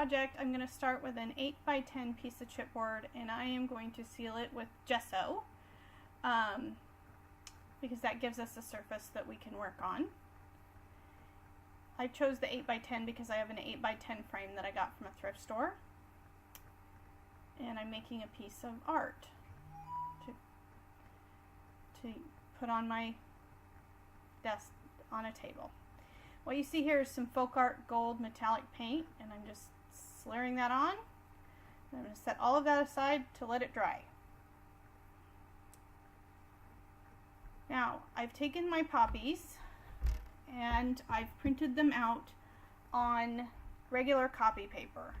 project, I'm going to start with an 8x10 piece of chipboard, and I am going to seal it with gesso because that gives us a surface that we can work on. I chose the 8x10 because I have an 8x10 frame that I got from a thrift store, and I'm making a piece of art to put on my desk on a table. What you see here is some folk art gold metallic paint, and I'm just slurring that on. I'm going to set all of that aside to let it dry. Now, I've taken my poppies and I've printed them out on regular copy paper,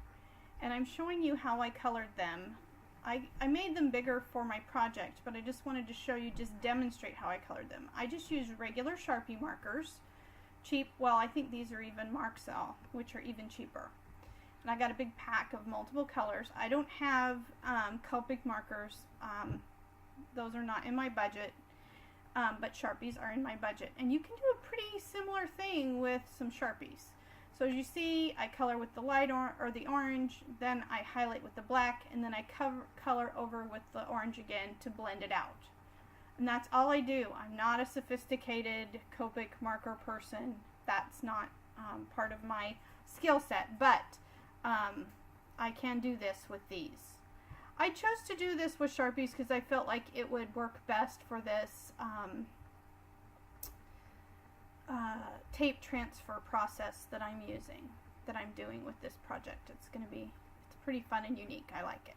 and I'm showing you how I colored them. I made them bigger for my project, but I just wanted to show you, just demonstrate how I colored them. I just used regular Sharpie markers, cheap, well, I think these are even Marxell, which are even cheaper. And I got a big pack of multiple colors. I don't have Copic markers. Those are not in my budget, but Sharpies are in my budget. And you can do a pretty similar thing with some Sharpies. So as you see, I color with the light or the orange, then I highlight with the black, and then I color over with the orange again to blend it out. And that's all I do. I'm not a sophisticated Copic marker person. That's not part of my skill set, but I can do this with these. I chose to do this with Sharpies because I felt like it would work best for this tape transfer process that I'm using, that I'm doing with this project. It's pretty fun and unique. I like it.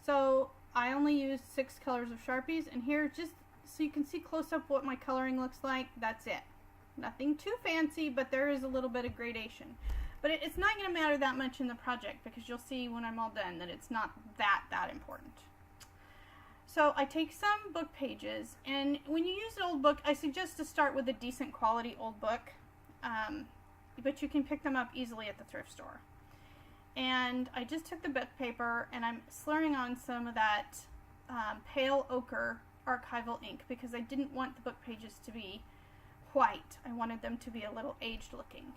So I only used 6 colors of Sharpies, and here, just so you can see close up what my coloring looks like, that's it. Nothing too fancy, but there is a little bit of gradation. But it's not going to matter that much in the project, because you'll see when I'm all done that it's not that important. So I take some book pages, and when you use an old book, I suggest to start with a decent quality old book, but you can pick them up easily at the thrift store. And I just took the book paper and I'm slurring on some of that pale ochre archival ink because I didn't want the book pages to be white. I wanted them to be a little aged looking.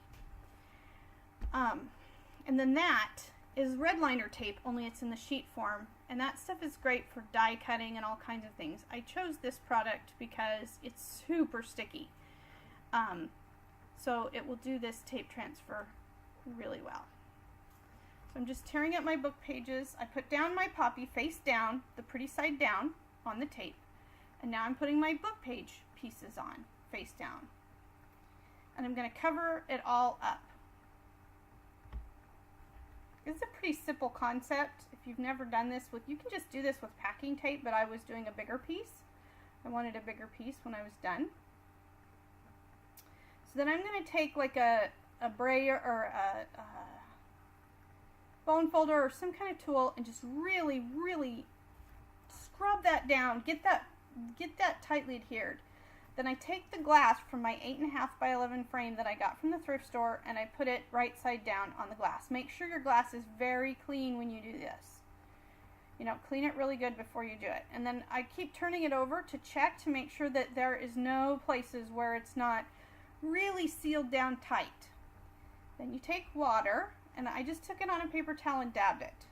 And then that is red liner tape, only it's in the sheet form, and that stuff is great for die cutting and all kinds of things. I chose this product because it's super sticky, so it will do this tape transfer really well. So I'm just tearing up my book pages. I put down my poppy face down, the pretty side down on the tape, and now I'm putting my book page pieces on face down, and I'm going to cover it all up. This is a pretty simple concept. If you've never done this you can just do this with packing tape, but I was doing a bigger piece. I wanted a bigger piece when I was done. So then I'm going to take like a brayer or a bone folder or some kind of tool and just really scrub that down, get that tightly adhered. Then I take the glass from my 8.5 by 11 frame that I got from the thrift store, and I put it right side down on the glass. Make sure your glass is very clean when you do this. You know, clean it really good before you do it. And then I keep turning it over to check to make sure that there is no places where it's not really sealed down tight. Then you take water, and I just took it on a paper towel and dabbed it.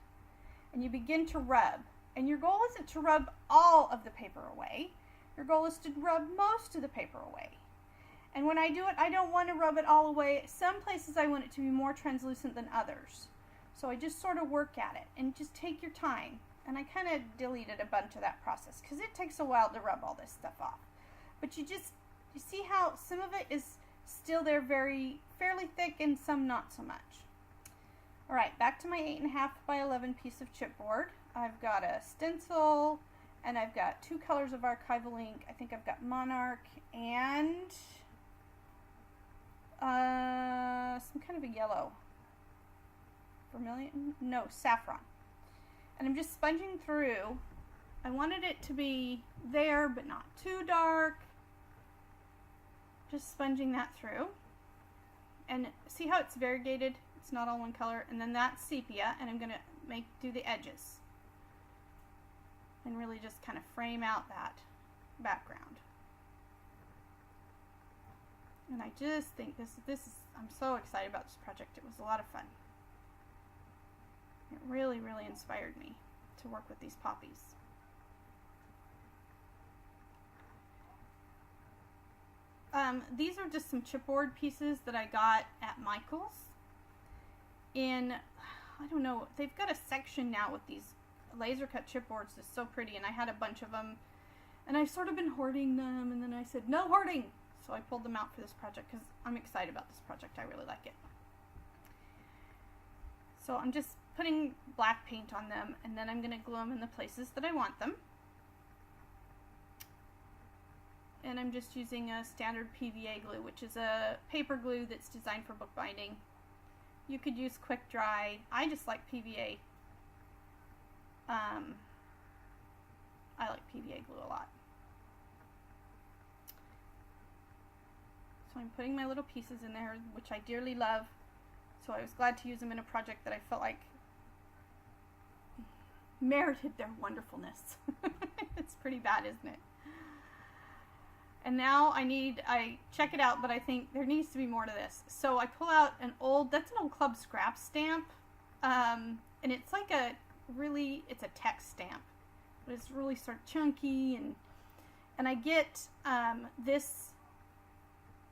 And you begin to rub. And your goal isn't to rub all of the paper away. Your goal is to rub most of the paper away. And when I do it, I don't want to rub it all away. Some places I want it to be more translucent than others. So I just sort of work at it and just take your time. And I kind of deleted a bunch of that process because it takes a while to rub all this stuff off. But you see how some of it is still there fairly thick and some not so much. Alright, back to my 8.5 by 11 piece of chipboard. I've got a stencil, and I've got 2 colors of archival ink. I think I've got Monarch and some kind of a yellow. Vermilion? No, saffron. And I'm just sponging through. I wanted it to be there, but not too dark. Just sponging that through. And see how it's variegated? It's not all one color. And then that's sepia, and I'm going to do the edges. And really just kind of frame out that background. And I just think this is, I'm so excited about this project. It was a lot of fun. It really, really inspired me to work with these poppies. These are just some chipboard pieces that I got at Michael's. I don't know, they've got a section now with these laser cut chipboards. It's so pretty, and I had a bunch of them, and I've sort of been hoarding them, and then I said, no hoarding! So I pulled them out for this project because I'm excited about this project. I really like it. So I'm just putting black paint on them, and then I'm going to glue them in the places that I want them. And I'm just using a standard PVA glue, which is a paper glue that's designed for bookbinding. You could use quick dry. I just like PVA. I like PVA glue a lot. So I'm putting my little pieces in there, which I dearly love. So I was glad to use them in a project that I felt like merited their wonderfulness. It's pretty bad, isn't it? And now I check it out, but I think there needs to be more to this. So I pull out that's an old Club Scrap stamp. And it's like it's a text stamp. But it's really sort of chunky, and I get this,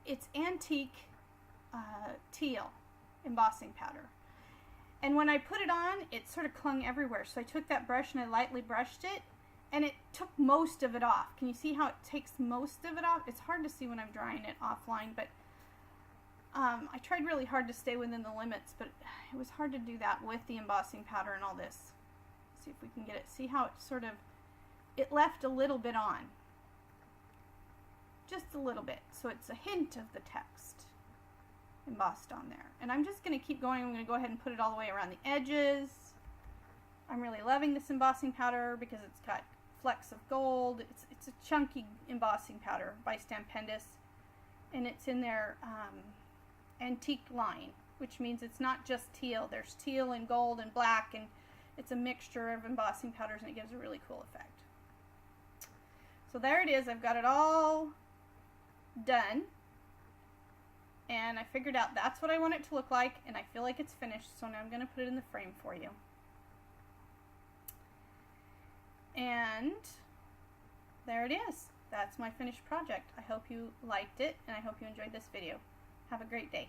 it's antique teal embossing powder. And when I put it on, it sort of clung everywhere. So I took that brush and I lightly brushed it, and it took most of it off. Can you see how it takes most of it off? It's hard to see when I'm drying it offline, but I tried really hard to stay within the limits, but it was hard to do that with the embossing powder and all this. See if we can get it. See how it left a little bit on. Just a little bit. So it's a hint of the text embossed on there. And I'm just going to keep going. I'm going to go ahead and put it all the way around the edges. I'm really loving this embossing powder because it's got flecks of gold. It's a chunky embossing powder by Stampendous, and it's in their antique line, which means it's not just teal. There's teal and gold and black, and it's a mixture of embossing powders, and it gives a really cool effect. So there it is. I've got it all done, and I figured out that's what I want it to look like, and I feel like it's finished, so now I'm going to put it in the frame for you. And there it is. That's my finished project. I hope you liked it, and I hope you enjoyed this video. Have a great day.